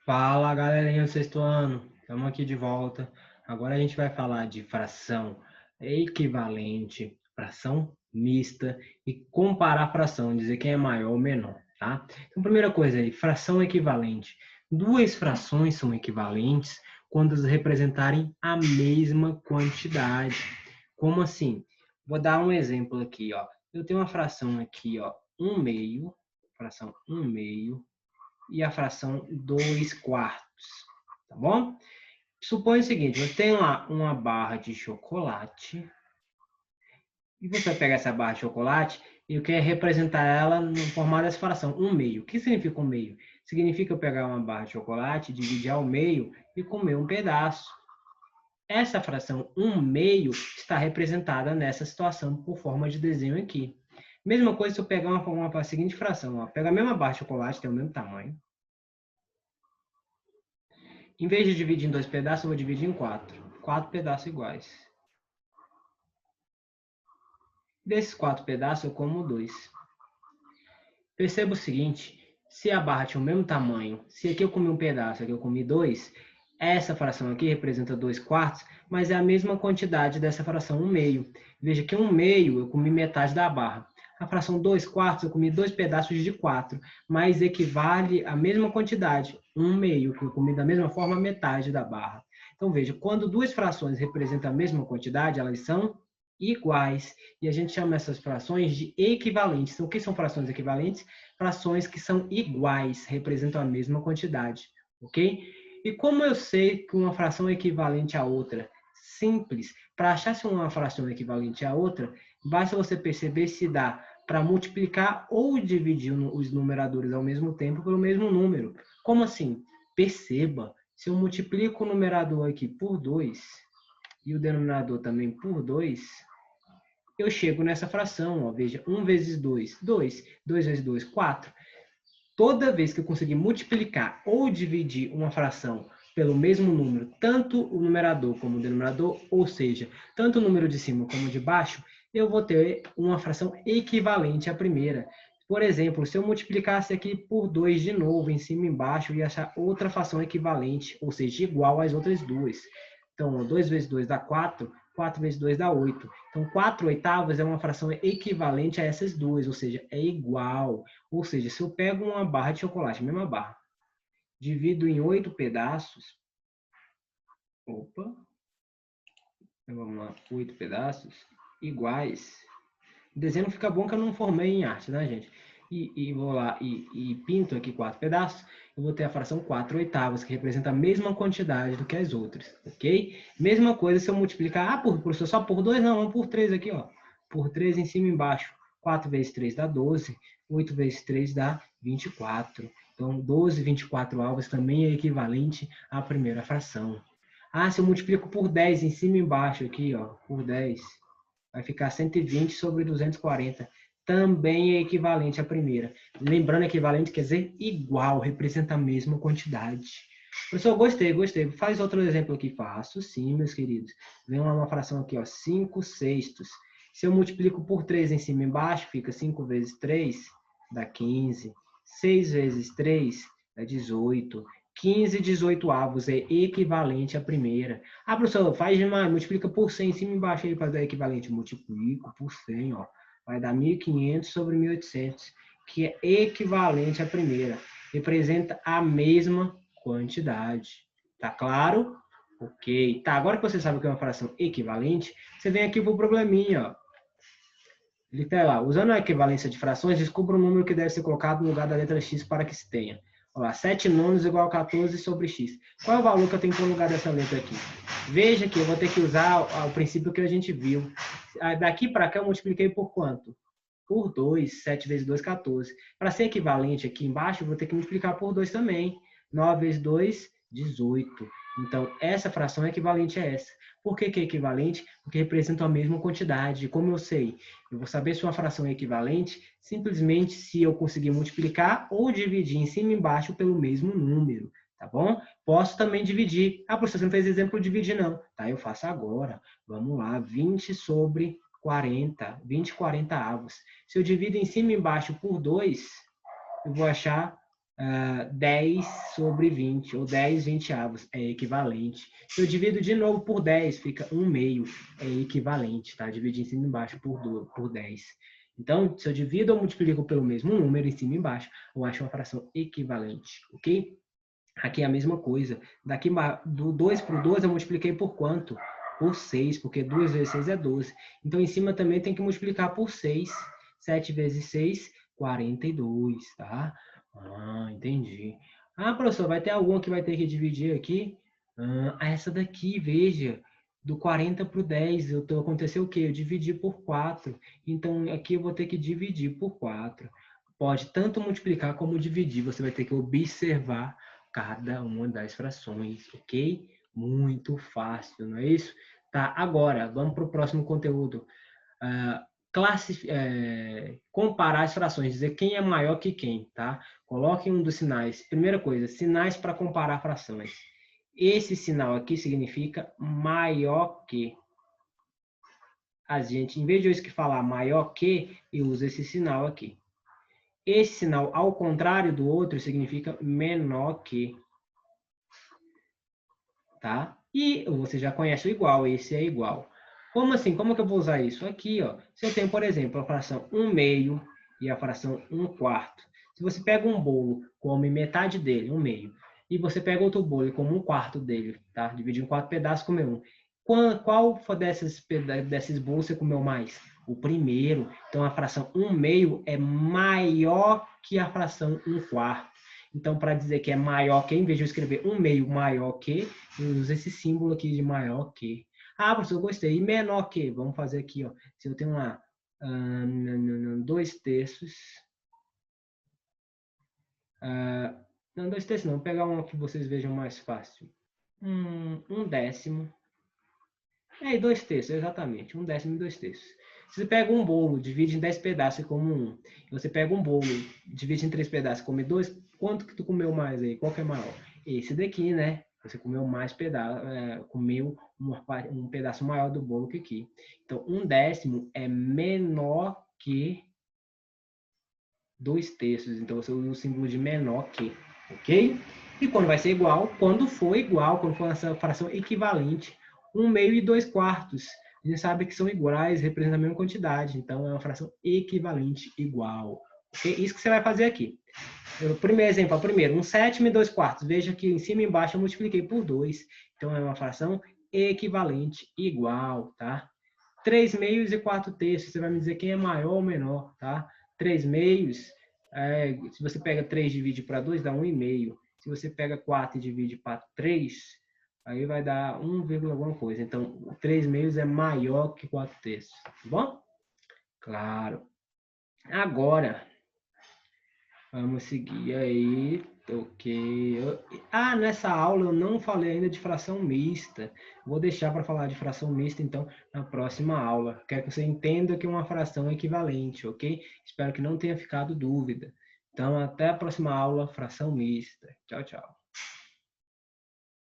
Fala, galerinha do sexto ano. Estamos aqui de volta. Agora a gente vai falar de fração equivalente, fração mista e comparar a fração, dizer quem é maior ou menor, tá? Então, primeira coisa aí, fração equivalente. Duas frações são equivalentes quando elas representarem a mesma quantidade. Como assim? Vou dar um exemplo aqui, ó. Eu tenho uma fração aqui, ó, 1/2, fração 1/2 e a fração 2/4, tá bom? Supõe o seguinte, você tem lá uma barra de chocolate e você pega essa barra de chocolate e quer representar ela no formato dessa fração, 1/2. O que significa 1/2? Significa eu pegar uma barra de chocolate, dividir ao meio e comer um pedaço. Essa fração 1/2 está representada nessa situação por forma de desenho aqui. Mesma coisa se eu pegar a seguinte fração, ó, pega a mesma barra de chocolate, tem o mesmo tamanho. Em vez de dividir em 2 pedaços, eu vou dividir em 4. 4 pedaços iguais. Desses 4 pedaços, eu como 2. Perceba o seguinte, se a barra tinha o mesmo tamanho, se aqui eu comi um pedaço, aqui eu comi 2, essa fração aqui representa 2/4, mas é a mesma quantidade dessa fração 1/2. Veja que 1/2 eu comi metade da barra. A fração 2/4 eu comi 2 pedaços de 4, mas equivale à mesma quantidade, 1/2, que eu comi da mesma forma metade da barra. Então veja, quando duas frações representam a mesma quantidade, elas são iguais. E a gente chama essas frações de equivalentes. Então, o que são frações equivalentes? Frações que são iguais, representam a mesma quantidade, ok? E como eu sei que uma fração é equivalente à outra? Simples. Para achar se uma fração é equivalente à outra, basta você perceber se dá para multiplicar ou dividir os numeradores ao mesmo tempo pelo mesmo número. Como assim? Perceba, se eu multiplico o numerador aqui por 2 e o denominador também por 2, eu chego nessa fração, ó, veja, 1 vezes 2, 2, 2 vezes 2, 4. Toda vez que eu conseguir multiplicar ou dividir uma fração pelo mesmo número, tanto o numerador como o denominador, ou seja, tanto o número de cima como o de baixo, eu vou ter uma fração equivalente à primeira. Por exemplo, se eu multiplicasse aqui por 2 de novo, em cima e embaixo, eu ia achar outra fração equivalente, ou seja, igual às outras duas. Então, 2 vezes 2 dá 4, 4 vezes 2 dá 8. Então, 4 oitavos é uma fração equivalente a essas duas, ou seja, é igual. Ou seja, se eu pego uma barra de chocolate, mesma barra, divido em 8 pedaços, opa, então vamos lá, 8 pedaços iguais. O desenho fica bom que eu não formei em arte, né, gente? E vou lá e pinto aqui 4 pedaços, eu vou ter a fração 4 oitavos, que representa a mesma quantidade do que as outras, ok? Mesma coisa se eu multiplicar, professor, só por 2? Não, vamos por 3 aqui, ó. Por 3 em cima e embaixo. 4 vezes 3 dá 12, 8 vezes 3 dá 24. Então, 12, 24 avos também é equivalente à primeira fração. Ah, se eu multiplico por 10 em cima e embaixo aqui, ó, por 10, vai ficar 120 sobre 240. Também é equivalente à primeira. Lembrando, equivalente quer dizer igual, representa a mesma quantidade. Professor, gostei, gostei. Faz outro exemplo aqui. Faço sim, meus queridos. Vem uma fração aqui, ó, 5 sextos. Se eu multiplico por 3 em cima e embaixo, fica 5 vezes 3, dá 15. 6 vezes 3, dá 18. 15 18avos é equivalente à primeira. Ah, professor, faz demais, multiplica por 100 em cima e embaixo aí para dar equivalente. Multiplico por 100, ó. Vai dar 1.500 sobre 1.800, que é equivalente à primeira. Representa a mesma quantidade. Tá claro? Ok. Tá, agora que você sabe o que é uma fração equivalente, você vem aqui para o probleminha, ó. Ele está lá, usando a equivalência de frações, descubra o número que deve ser colocado no lugar da letra x para que se tenha. Olha lá, 7 nonos igual a 14 sobre x. Qual é o valor que eu tenho que pôr no lugar dessa letra aqui? Veja que eu vou ter que usar o princípio que a gente viu. Daqui para cá eu multipliquei por quanto? Por 2. 7 vezes 2, 14. Para ser equivalente aqui embaixo, eu vou ter que multiplicar por 2 também. 9 vezes 2, 18. Então, essa fração é equivalente a essa. Por que é equivalente? Porque representam a mesma quantidade. Como eu sei? Eu vou saber se uma fração é equivalente simplesmente se eu conseguir multiplicar ou dividir em cima e embaixo pelo mesmo número, tá bom? Posso também dividir. Ah, professor, você não fez exemplo de dividir, não. Tá, eu faço agora. Vamos lá, 20 sobre 40. 20 40 avos. Se eu divido em cima e embaixo por 2, eu vou achar 10 sobre 20, ou 10 vinteavos, é equivalente. Se eu divido de novo por 10, fica 1 meio, é equivalente, tá? Dividir em cima e embaixo por 10. Então, se eu divido ou multiplico pelo mesmo número, em cima e embaixo, eu acho uma fração equivalente, ok? Aqui é a mesma coisa. Daqui do 2 para o 12, eu multipliquei por quanto? Por 6, porque 2 vezes 6 é 12. Então, em cima também tem que multiplicar por 6. 7 vezes 6, 42, tá? Ah, entendi. Ah, professor, vai ter algum que vai ter que dividir aqui? Essa daqui, veja. Do 40 para o 10, aconteceu o quê? Eu dividi por 4. Então, aqui eu vou ter que dividir por 4. Pode tanto multiplicar como dividir. Você vai ter que observar cada uma das frações, ok? Muito fácil, não é isso? Tá, agora, vamos para o próximo conteúdo. Comparar as frações, dizer quem é maior que quem, tá? Coloque um dos sinais. Primeira coisa, sinais para comparar frações. Esse sinal aqui significa maior que. A gente, em vez de eu falar maior que, eu uso esse sinal aqui. Esse sinal, ao contrário do outro, significa menor que. Tá? E você já conhece o igual, esse é igual. Como assim? Como que eu vou usar isso? Aqui, ó. Se eu tenho, por exemplo, a fração 1 meio e a fração 1 quarto. Se você pega um bolo, come metade dele, 1 meio, e você pega outro bolo e come 1 quarto dele, tá? Divide em 4 pedaços, come um. Qual desses bolos você comeu mais? O primeiro. Então, a fração 1 meio é maior que a fração 1 quarto. Então, para dizer que é maior que, em vez de eu escrever 1 meio maior que, eu uso esse símbolo aqui de maior que. Ah, professor, eu gostei. E menor que? Vamos fazer aqui, ó. Se eu tenho lá 2 terços. Não, 2 terços não. Vou pegar uma que vocês vejam mais fácil. 1 décimo. 2 terços, exatamente. 1 décimo e 2 terços. Se você pega um bolo, divide em 10 pedaços e come um. E você pega um bolo, divide em 3 pedaços e come 2. Quanto que tu comeu mais aí? Qual que é maior? Esse daqui, né? Você comeu mais pedaço, comeu um pedaço maior do bolo que aqui. Então, 1 décimo é menor que 2 terços. Então, você usa o símbolo de menor que, ok? E quando vai ser igual? Quando for igual, quando for essa fração equivalente, 1 meio e 2 quartos. A gente sabe que são iguais, representam a mesma quantidade. Então, é uma fração equivalente igual. Okay? Isso que você vai fazer aqui. O primeiro exemplo, primeiro, 1 sétimo e 2 quartos. Veja que em cima e embaixo eu multipliquei por 2. Então, é uma fração equivalente igual, tá? 3 meios e 4 terços. Você vai me dizer quem é maior ou menor, tá? 3 meios, se você pega 3 e divide para 2, dá 1,5. Se você pega 4 e divide para 3, aí vai dar 1, alguma coisa. Então, 3 meios é maior que 4 terços, tá bom? Claro. Agora, vamos seguir aí. Ok. Nessa aula eu não falei ainda de fração mista. Vou deixar para falar de fração mista, então, na próxima aula. Quero que você entenda que é uma fração equivalente, ok? Espero que não tenha ficado dúvida. Então, até a próxima aula, fração mista. Tchau, tchau.